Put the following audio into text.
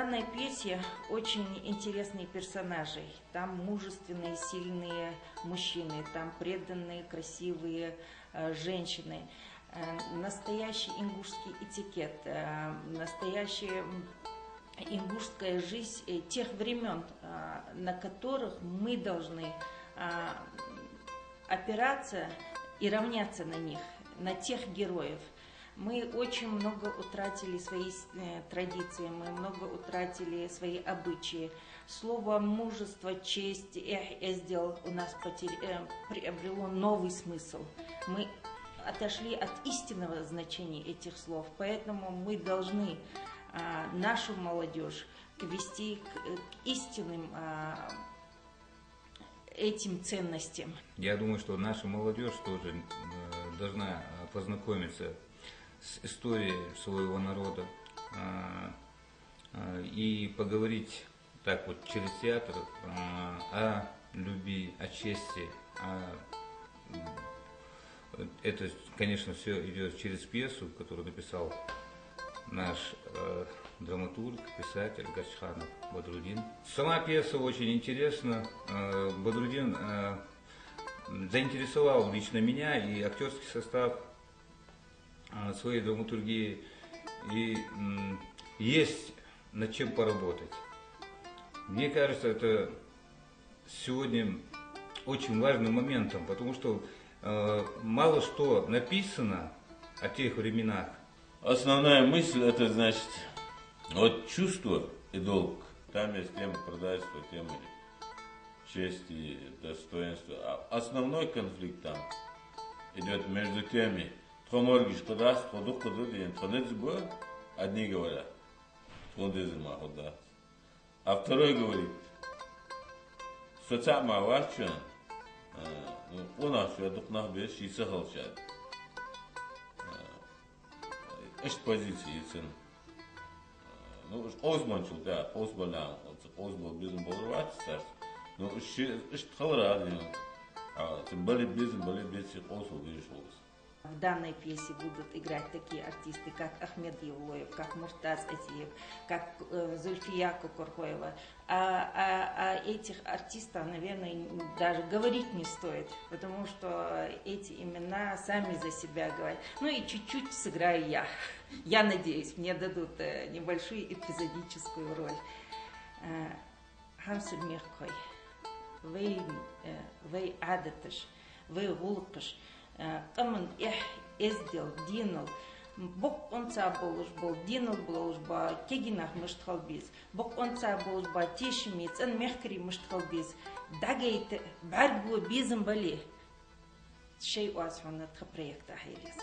данной пьесе очень интересные персонажи. Там мужественные, сильные мужчины, там преданные, красивые женщины. Настоящий ингушский этикет, настоящая ингушская жизнь тех времен, на которых мы должны опираться и равняться на них, на тех героев. Мы очень много утратили свои традиции, мы много утратили свои обычаи. Слово мужество, честь, эздел у нас приобрело новый смысл. Мы отошли от истинного значения этих слов, поэтому мы должны нашу молодежь вести к истинным этим ценностям. Я думаю, что наша молодежь тоже должна познакомиться с историей своего народа и поговорить так вот через театр о любви, о чести. Это, конечно, все идет через пьесу, которую написал наш драматург, писатель Гачханов Бодрудин. Сама пьеса очень интересна. Бодрудин заинтересовал лично меня и актерский состав своей драматургии. И есть над чем поработать. Мне кажется, это сегодня очень важным моментом, потому что мало что написано о тех временах. Основная мысль — это, значит, вот чувство и долг. Там есть тема продажества, тема чести, достоинства. А основной конфликт там идет между теми, тхоморгиш кудас, ходук куду, одни говорят, а второй говорит, социальная вача, у нас я духнах без шиса холчат. Эш позиции цен. Ну, озманчул, да, озбалам, озбал бизнес болрват, но эш халрад, тем более бизнес, озбал виршолс. В данной пьесе будут играть такие артисты, как Ахмед Евлоев, как Муртаз Азиев, как Зульфия Кокорхоева. А этих артистов, наверное, даже говорить не стоит, потому что эти имена сами за себя говорят. Ну и чуть-чуть сыграю я. Я надеюсь, мне дадут небольшую эпизодическую роль. Хамсуль Миркой, вы адатыш, вы гулкыш. Камен эздел, динал, бок онца болуш бол, динал болуш ба, кегинах мыштхал биз, бок онца болуш ба, тешимец, ан мехкри мыштхал биз, дагайт баргу бизм бали. Шей уаз фанат проекта хайрес.